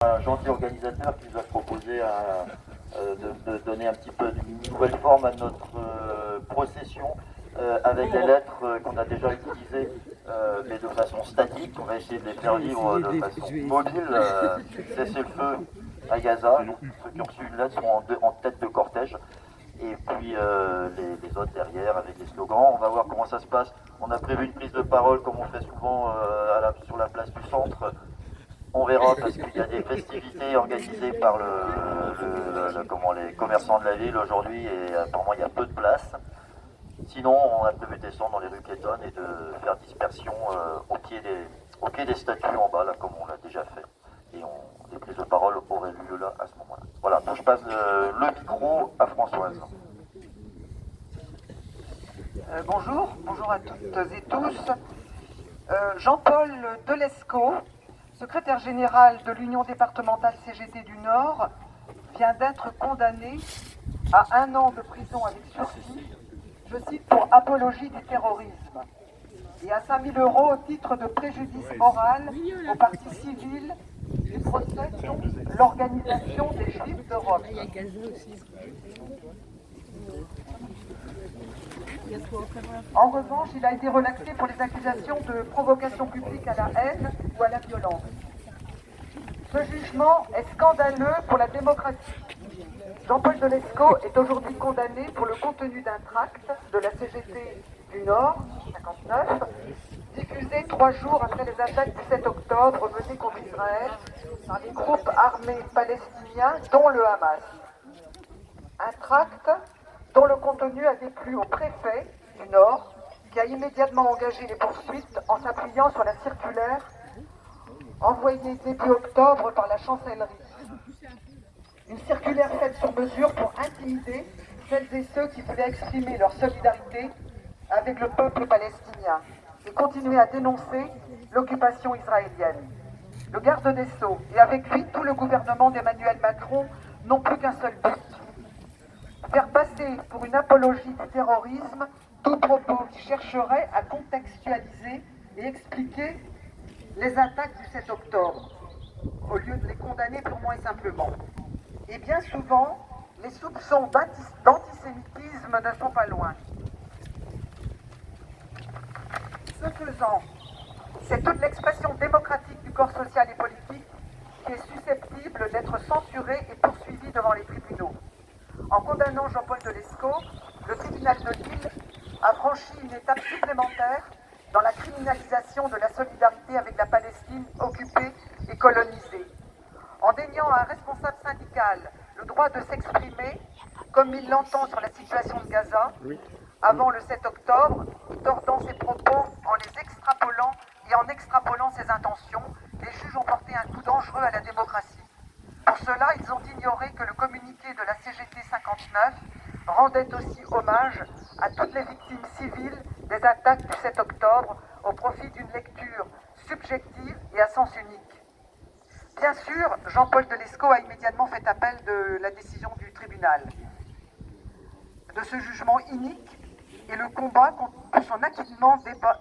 Un gentil organisateur qui nous a proposé de donner un petit peu d'une nouvelle forme à notre procession avec des lettres qu'on a déjà utilisées mais de façon statique. On va essayer de les faire vivre de façon mobile. Cessez le feu à Gaza. Donc, ceux qui ont reçu une lettre seront en tête de cortège. Et puis les autres derrière avec des slogans. On va voir comment ça se passe. On a prévu une prise de parole comme on fait souvent sur la place du centre. On verra parce qu'il y a des festivités organisées par les commerçants de la ville aujourd'hui et apparemment il y a peu de place. Sinon, on a prévu de descendre dans les rues piétonnes et de faire dispersion au pied des statues en bas, là, comme on l'a déjà fait. Et les prises de parole auraient lieu là à ce moment-là. Voilà, donc je passe le micro à Françoise. Bonjour à toutes et tous. Jean-Paul Delesco, secrétaire général de l'Union départementale CGT du Nord, vient d'être condamné à 1 an de prison avec sursis, je cite, pour apologie du terrorisme, et à 5 000 € au titre de préjudice moral aux parties civiles du procès dont l'organisation des Juifs d'Europe. En revanche, il a été relaxé pour les accusations de provocation publique à la haine ou à la violence. Ce jugement est scandaleux pour la démocratie. Jean-Paul Delesco est aujourd'hui condamné pour le contenu d'un tract de la CGT du Nord, 59, diffusé 3 jours après les attaques du 7 octobre menées contre Israël par les groupes armés palestiniens, dont le Hamas. Un tract dont le contenu a déplu au préfet du Nord, qui a immédiatement engagé les poursuites en s'appuyant sur la circulaire envoyée début octobre par la chancellerie. Une circulaire faite sur mesure pour intimider celles et ceux qui voulaient exprimer leur solidarité avec le peuple palestinien et continuer à dénoncer l'occupation israélienne. Le garde des Sceaux et avec lui tout le gouvernement d'Emmanuel Macron n'ont plus qu'un seul but: faire passer pour une apologie du terrorisme tout propos qui chercherait à contextualiser et expliquer les attaques du 7 octobre, au lieu de les condamner purement et simplement. Et bien souvent, les soupçons d'antisémitisme ne sont pas loin. Ce faisant, c'est toute l'expression démocratique du corps social et politique qui est susceptible d'être censurée et poursuivie devant les tribunaux. En condamnant Jean-Paul Delesco, le tribunal de Lille a franchi une étape supplémentaire dans la criminalisation de la solidarité avec la Palestine occupée et colonisée. En déniant à un responsable syndical le droit de s'exprimer comme il l'entend sur la situation de Gaza, avant le 7 octobre, tordant ses propos en les extrapolant et en extrapolant ses intentions, les juges ont porté un coup dangereux à la démocratie. Pour cela, ils ont ignoré que le communiqué de la CGT 59 rendait aussi hommage à toutes les victimes civiles des attaques du 7 octobre au profit d'une lecture subjective et à sens unique. Bien sûr, Jean-Paul Delesco a immédiatement fait appel de la décision du tribunal, de ce jugement inique, et le combat pour son acquittement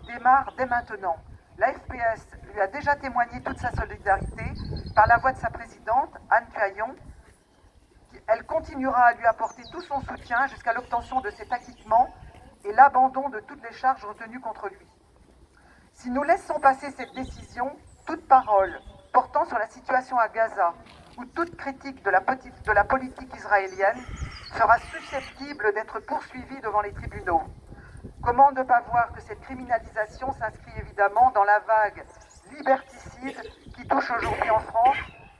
démarre dès maintenant. La FPS lui a déjà témoigné toute sa solidarité par la voix de sa présidente, Anne Tuaillon. Elle continuera à lui apporter tout son soutien jusqu'à l'obtention de cet acquittement et l'abandon de toutes les charges retenues contre lui. Si nous laissons passer cette décision, toute parole portant sur la situation à Gaza ou toute critique de la politique israélienne sera susceptible d'être poursuivie devant les tribunaux. Comment ne pas voir que cette criminalisation s'inscrit évidemment dans la vague liberticide qui touche aujourd'hui en France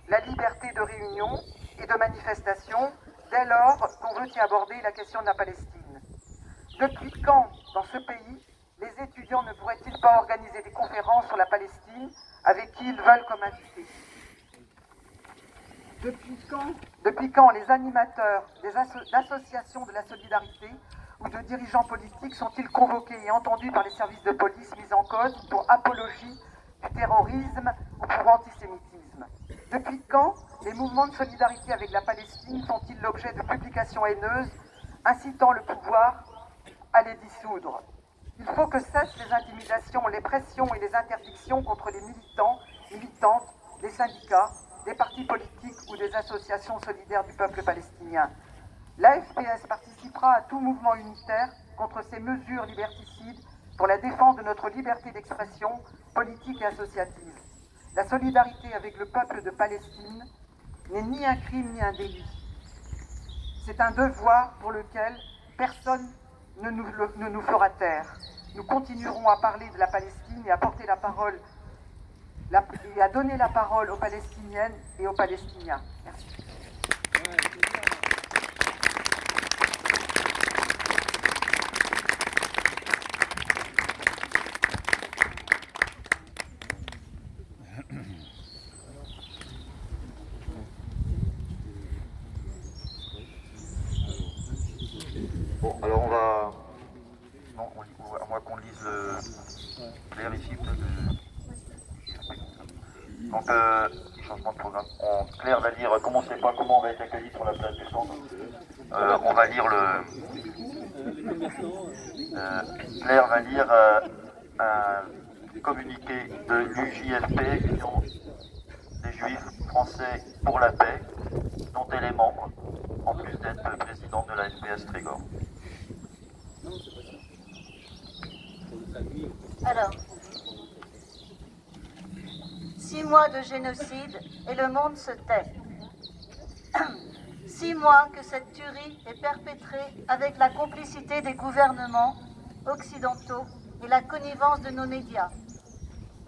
la liberté de réunion et de manifestation dès lors qu'on veut y aborder la question de la Palestine. Depuis quand, dans ce pays, les étudiants ne pourraient-ils pas organiser des conférences sur la Palestine avec qui ils veulent comme invités? Depuis quand les animateurs d'associations de la solidarité ou de dirigeants politiques sont-ils convoqués et entendus par les services de police mis en cause pour apologie du terrorisme ou pour antisémitisme? Depuis quand les mouvements de solidarité avec la Palestine sont-ils l'objet de publications haineuses incitant le pouvoir à les dissoudre? Il faut que cessent les intimidations, les pressions et les interdictions contre les militants, militantes, les syndicats des partis politiques ou des associations solidaires du peuple palestinien. L'AFPS participera à tout mouvement unitaire contre ces mesures liberticides pour la défense de notre liberté d'expression politique et associative. La solidarité avec le peuple de Palestine n'est ni un crime ni un délit. C'est un devoir pour lequel personne ne nous fera taire. Nous continuerons à parler de la Palestine et à porter la parole et à donner la parole aux Palestiniennes et aux Palestiniens. Merci. Bon, alors on va... Non, à moins qu'on lise le... Claire ici, peut-être... Donc, changement de programme. Claire va lire, comme on ne sait pas comment on va être accueilli sur la place du centre, on va lire Claire va lire un communiqué de l'UJFP, Union des Juifs Français pour la paix, dont elle est membre, en plus d'être présidente de la FPS Trégor. Alors, 6 mois de génocide et le monde se tait. 6 mois que cette tuerie est perpétrée avec la complicité des gouvernements occidentaux et la connivence de nos médias.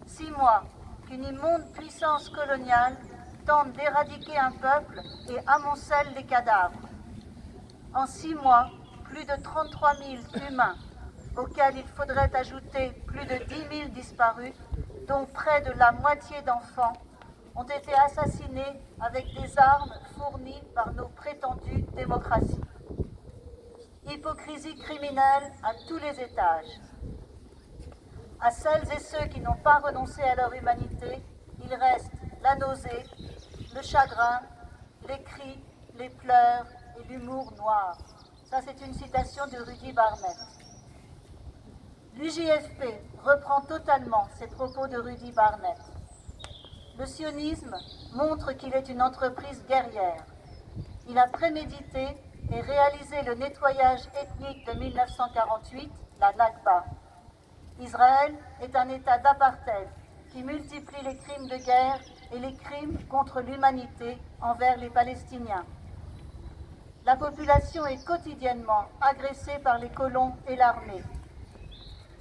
6 mois qu'une immonde puissance coloniale tente d'éradiquer un peuple et amoncelle les cadavres. En 6 mois, plus de 33 000 humains, auxquels il faudrait ajouter plus de 10 000 disparus, dont près de la moitié d'enfants, ont été assassinés avec des armes fournies par nos prétendues démocraties. Hypocrisie criminelle à tous les étages. À celles et ceux qui n'ont pas renoncé à leur humanité, il reste la nausée, le chagrin, les cris, les pleurs et l'humour noir. Ça, c'est une citation de Rudy Barnett. L'UJFP reprend totalement ces propos de Rudy Barnett. Le sionisme montre qu'il est une entreprise guerrière. Il a prémédité et réalisé le nettoyage ethnique de 1948, la Nakba. Israël est un État d'apartheid qui multiplie les crimes de guerre et les crimes contre l'humanité envers les Palestiniens. La population est quotidiennement agressée par les colons et l'armée.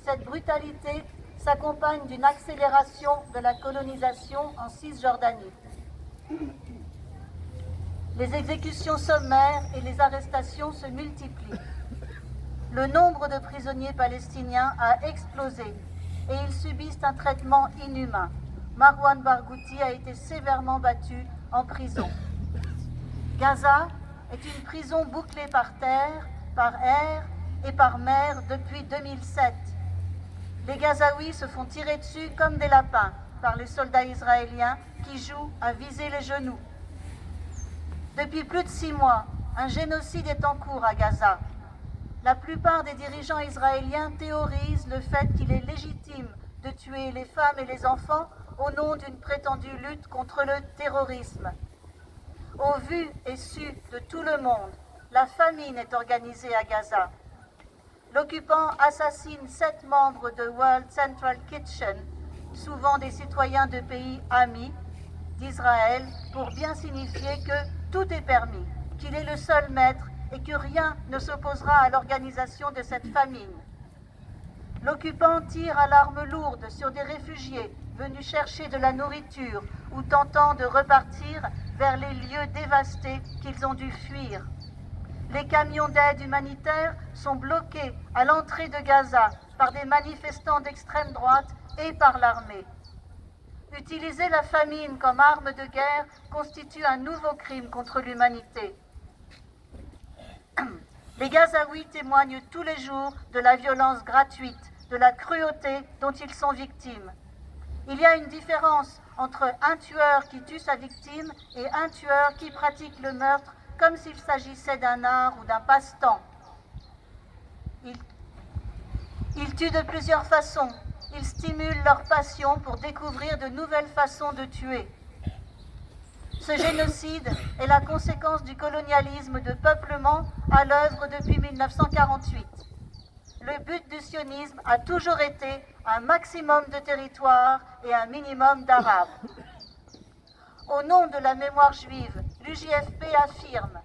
Cette brutalité s'accompagne d'une accélération de la colonisation en Cisjordanie. Les exécutions sommaires et les arrestations se multiplient. Le nombre de prisonniers palestiniens a explosé et ils subissent un traitement inhumain. Marwan Barghouti a été sévèrement battu en prison. Gaza est une prison bouclée par terre, par air et par mer depuis 2007. Les Gazaouis se font tirer dessus comme des lapins par les soldats israéliens qui jouent à viser les genoux. Depuis plus de 6 mois, un génocide est en cours à Gaza. La plupart des dirigeants israéliens théorisent le fait qu'il est légitime de tuer les femmes et les enfants au nom d'une prétendue lutte contre le terrorisme. Au vu et su de tout le monde, la famine est organisée à Gaza. L'occupant assassine 7 membres de World Central Kitchen, souvent des citoyens de pays amis d'Israël, pour bien signifier que tout est permis, qu'il est le seul maître et que rien ne s'opposera à l'organisation de cette famine. L'occupant tire à l'arme lourde sur des réfugiés venus chercher de la nourriture ou tentant de repartir vers les lieux dévastés qu'ils ont dû fuir. Les camions d'aide humanitaire sont bloqués à l'entrée de Gaza par des manifestants d'extrême droite et par l'armée. Utiliser la famine comme arme de guerre constitue un nouveau crime contre l'humanité. Les Gazaouis témoignent tous les jours de la violence gratuite, de la cruauté dont ils sont victimes. Il y a une différence entre un tueur qui tue sa victime et un tueur qui pratique le meurtre comme s'il s'agissait d'un art ou d'un passe-temps. Ils tuent de plusieurs façons. Ils stimulent leur passion pour découvrir de nouvelles façons de tuer. Ce génocide est la conséquence du colonialisme de peuplement à l'œuvre depuis 1948. Le but du sionisme a toujours été un maximum de territoire et un minimum d'Arabes. Au nom de la mémoire juive, l'UJFP affirme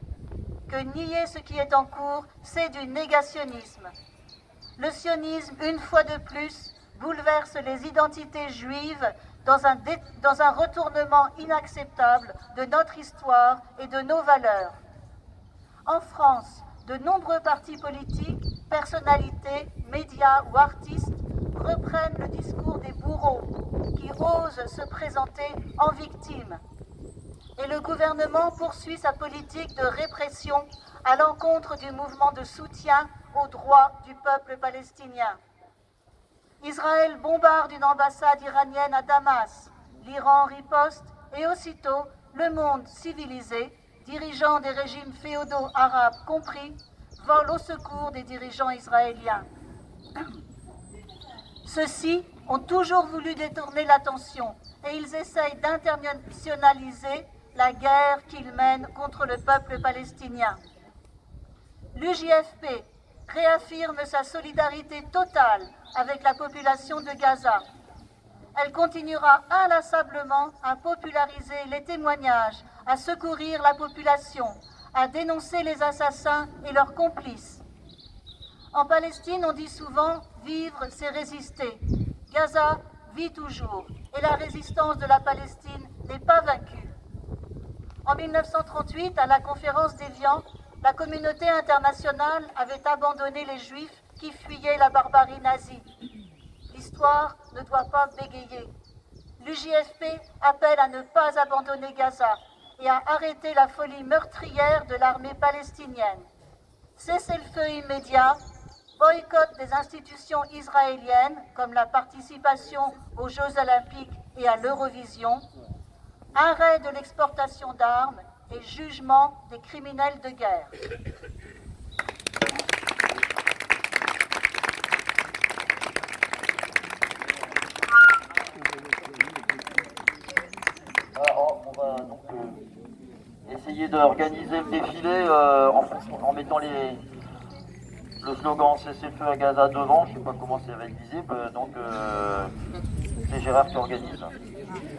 que nier ce qui est en cours, c'est du négationnisme. Le sionisme, une fois de plus, bouleverse les identités juives dans un retournement inacceptable de notre histoire et de nos valeurs. En France, de nombreux partis politiques, personnalités, médias ou artistes reprennent le discours des bourreaux qui osent se présenter en victimes. Et le gouvernement poursuit sa politique de répression à l'encontre du mouvement de soutien aux droits du peuple palestinien. Israël bombarde une ambassade iranienne à Damas, l'Iran riposte et aussitôt le monde civilisé, dirigeants des régimes féodaux arabes compris, vole au secours des dirigeants israéliens. Ceux-ci ont toujours voulu détourner l'attention et ils essayent d'internationaliser la guerre qu'ils mènent contre le peuple palestinien. L'UJFP réaffirme sa solidarité totale avec la population de Gaza. Elle continuera inlassablement à populariser les témoignages, à secourir la population, à dénoncer les assassins et leurs complices. En Palestine, on dit souvent « vivre, c'est résister ». Gaza vit toujours et la résistance de la Palestine n'est pas vaincue. En 1938, à la conférence d'Évian, la communauté internationale avait abandonné les Juifs qui fuyaient la barbarie nazie. L'histoire ne doit pas bégayer. L'UJFP appelle à ne pas abandonner Gaza et à arrêter la folie meurtrière de l'armée palestinienne. Cessez-le-feu immédiat, boycott des institutions israéliennes comme la participation aux Jeux olympiques et à l'Eurovision, arrêt de l'exportation d'armes et jugement des criminels de guerre. Alors, on va donc essayer d'organiser le défilé en mettant le slogan cessez-le-feu à Gaza devant. Je ne sais pas comment ça va être visible, donc c'est Gérard qui organise.